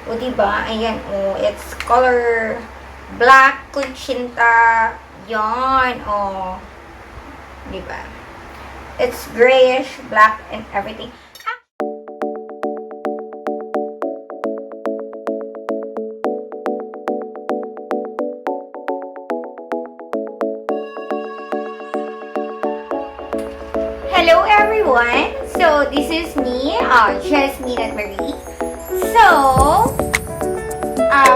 O, diba? Ayan, o. It's color black kutsinta. Yan, o. Diba? It's grayish, black, and everything. Hello everyone! So, this is me, Jasmine at Marie. So,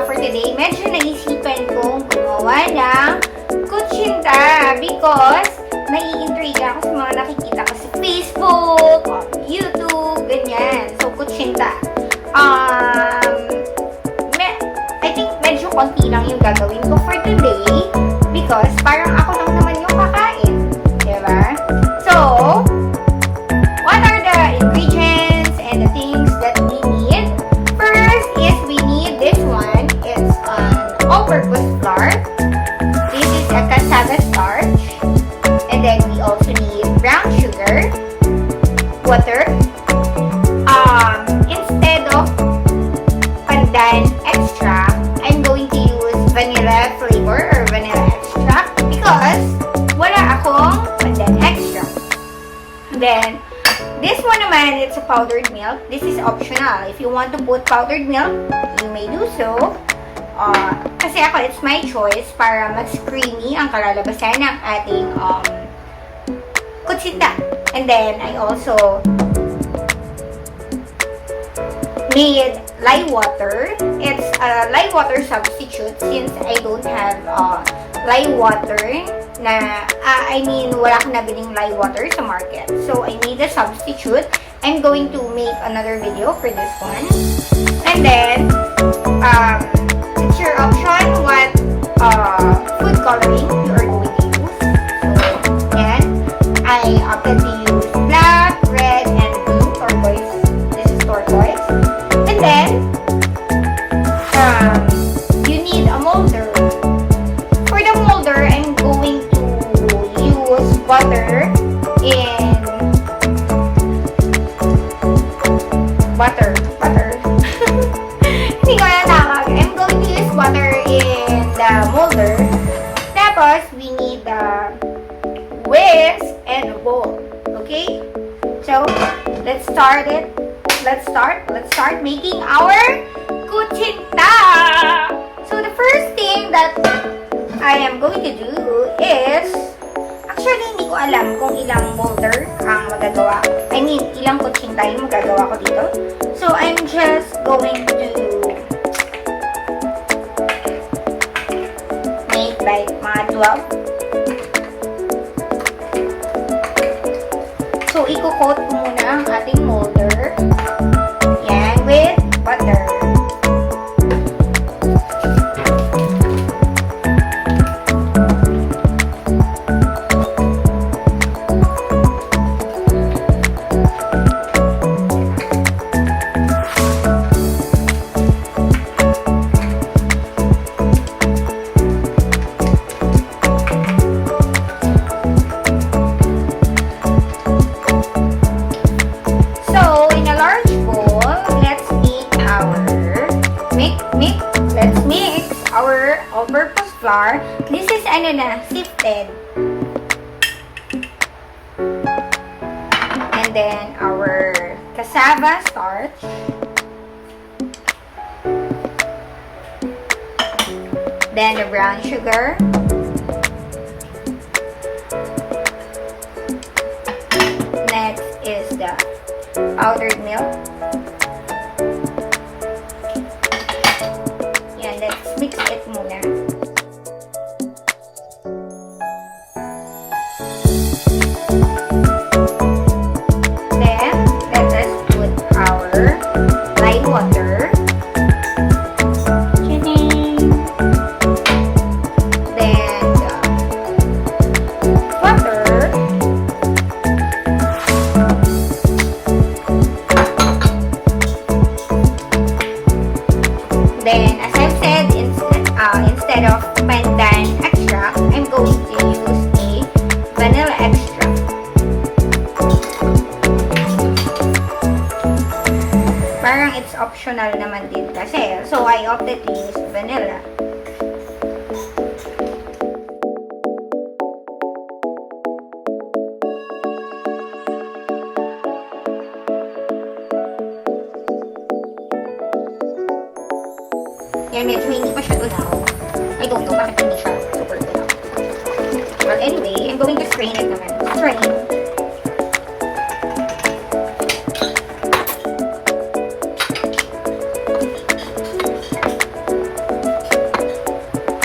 for today, medyo naisipan kong gumawa ng kutsinta because nai-intrigue ako sa mga nakikita ko sa Facebook, YouTube, ganyan. So, kutsinta. I think medyo konti lang yung gagawin ko for today because parang ako lang naman yung kakain. Diba? So, what are the ingredients and the things that we need? First is we need this one. It's an all-purpose flour. This is a cassava starch. And then we also need brown sugar, water. Instead of pandan extract, I'm going to use vanilla flavor or vanilla extract because wala akong pandan extract. Then, this one naman, it's a powdered milk. This is optional. If you want to put powdered milk, you may do so. Kasi ako, it's my choice para mas creamy ang kalalabasan ng ating kutsinta. And then, I also made lye water. It's a lye water substitute since I don't have lye water na, wala akong nabiling lye water sa market. So, I made a substitute. I'm going to make another video for this one. And then, it's your option what food coloring you are going to use. So, yan. I opted to use black, red, and blue, turquoise. This is turquoise. And then, you need a molder. For the molder, I'm going to use butter in hindi ko na tawag. I'm going to use butter in the molder. Tapos, we need the whisk and a bowl. Okay? So, let's start it. Let's start making our kutsinta. So, the first thing that I am going to do is, actually, hindi ko alam kung ilang molder ang magagawa. Ilang kutsinta yung magagawa ko dito. So, I'm just going to make like mga 12. So, i-coat muna ang ating molder. Yan, with butter. Let's mix our all-purpose flour. This is sifted. And then our cassava starch. Then the brown sugar. Next is the powdered milk. Let's mix it muna. Then, let us put our lye water. Then, butter. it's optional naman din kasi. So, I opted to use vanilla. Yan, medyo hindi pa siya tunaw. I don't know bakit hindi siya super tunaw. Well, anyway, I'm going to strain it naman. Strain.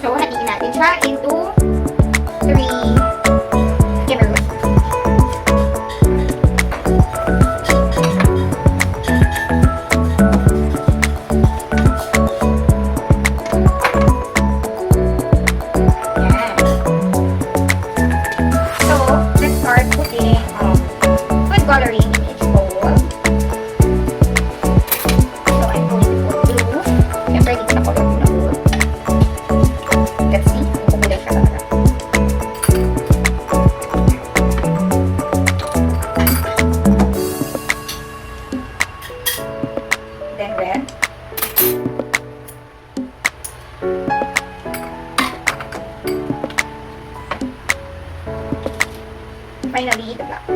So, hatiin natin siya into 3 skimmer. Coloring in each bowl. So I'm going to put blue. Siyempre, hindi na color ko na blue. Let's see kung kukulay siya talaga. Then red. Finally, the black.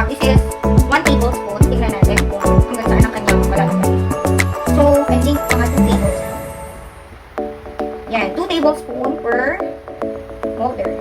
This is 1 tablespoon. Tingnan natin kung hanggang saan ang kanyang malalagay. So, I think mga 2 tablespoon. Yan, 2 tablespoon per molder.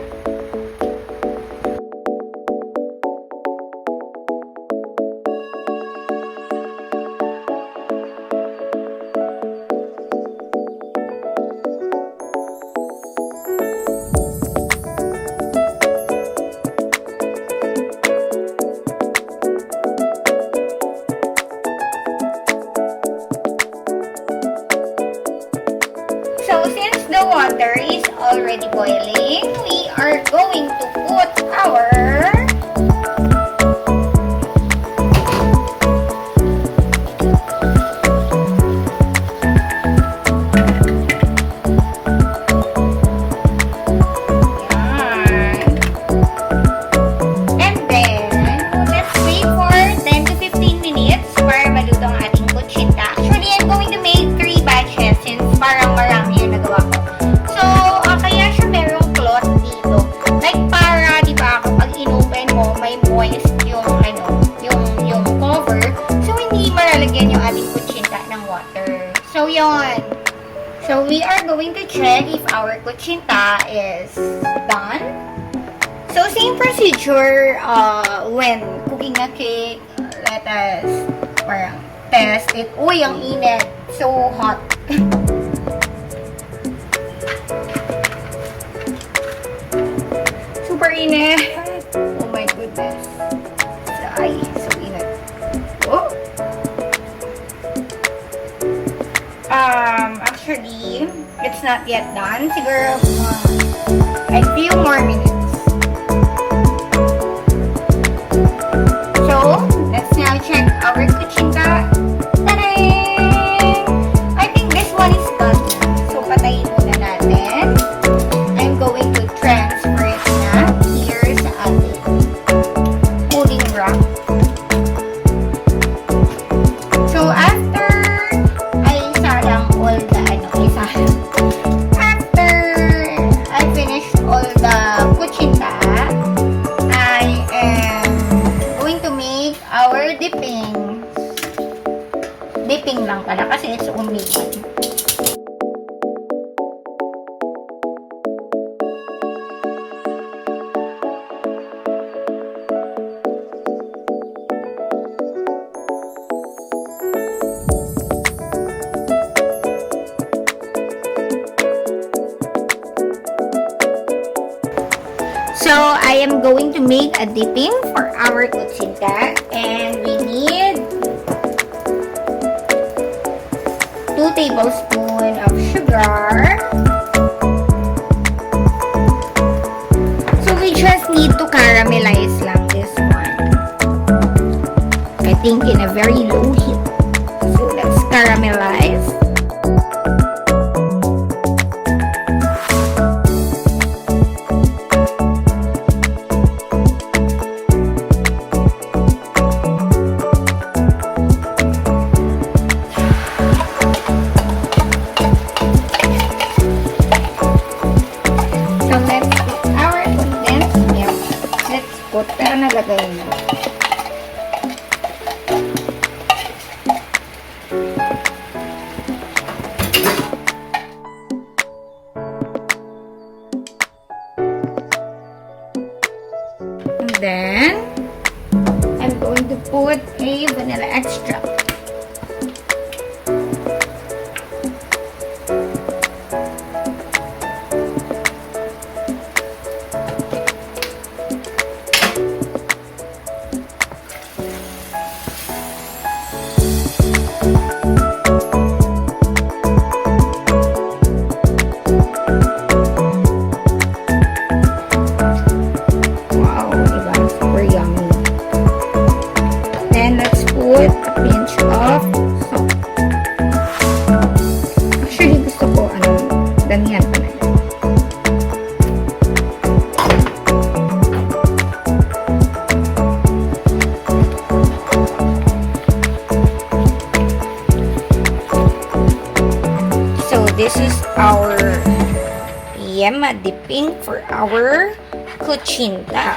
So, since the water is already boiling, we are going to put our and then, let's wait for 10 to 15 minutes para maluto ang ating kutsinta. Actually, I'm going to make 3 batches since parang marami yung nagawa ko. So, kaya siya merong cloth dito. Like, para, di ba, kapag inopen mo, may moist yung, yung cover. So, hindi malalagyan yung ating kutsinta ng water. So, yon. So, we are going to check if our kutsinta is done. So, same procedure when cooking a cake. Let us parang test it. Uy, ang init. So hot. Super init. Oh my goodness. Ay, so init. Oh. Actually, it's not yet done. Siguro, a few more minutes. So, let's now check our kutsinta. Ta-da! I think this one is done. So, patayin muna natin. I'm going to transfer it na here sa ating cooling rack. So, after I salang all the after I finished all the kutsinta, I am going to make our dipping. So, I am going to make a dipping for our kutsinta. And we need 2 tablespoons of sugar. So, we just need to caramelize lang this one. I think in a very low heat. So, let's caramelize. Pero nalagay na. And then, I'm going to put a vanilla extract. This is our yema dipping for our kutsinta.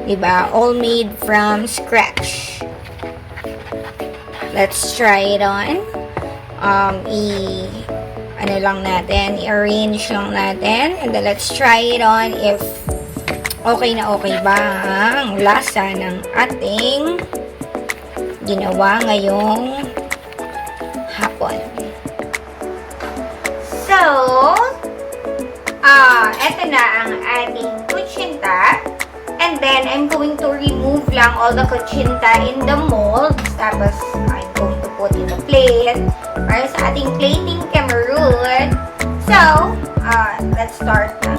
Diba? All made from scratch. Let's try it on. Ano lang natin, i-arrange lang natin. And then let's try it on if okay na okay ba ang lasa ng ating ginawa ngayong hapon. So, eto na ang ating kutsinta. And then, I'm going to remove lang all the kutsinta in the mold. Tapos, I'm going to put in the plate para sa ating plating Cameroon. So, let's start na.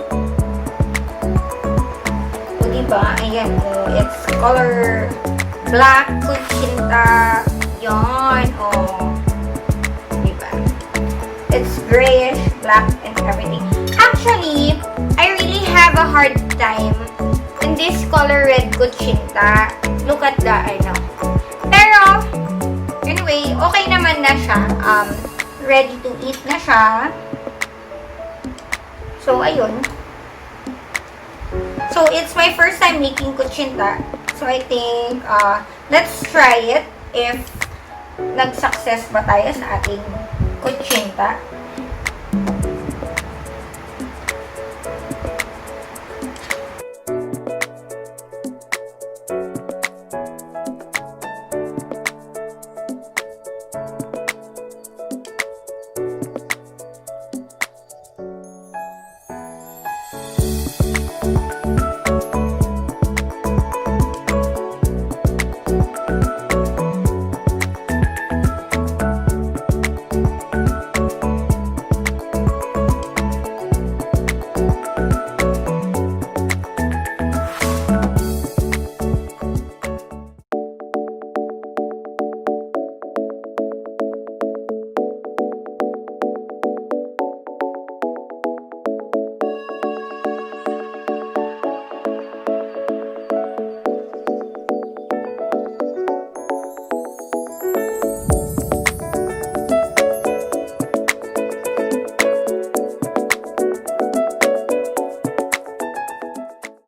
O, diba? Ayan, it's color black kutsinta. Yan, it's grayish, black, and everything. Actually, I really have a hard time in this color red kutsinta. Look at the, Pero, anyway, okay naman na siya. Ready to eat na siya. So, ayun. So, it's my first time making kutsinta. So, I think, let's try it if nag-success ba tayo sa ating kutsinta.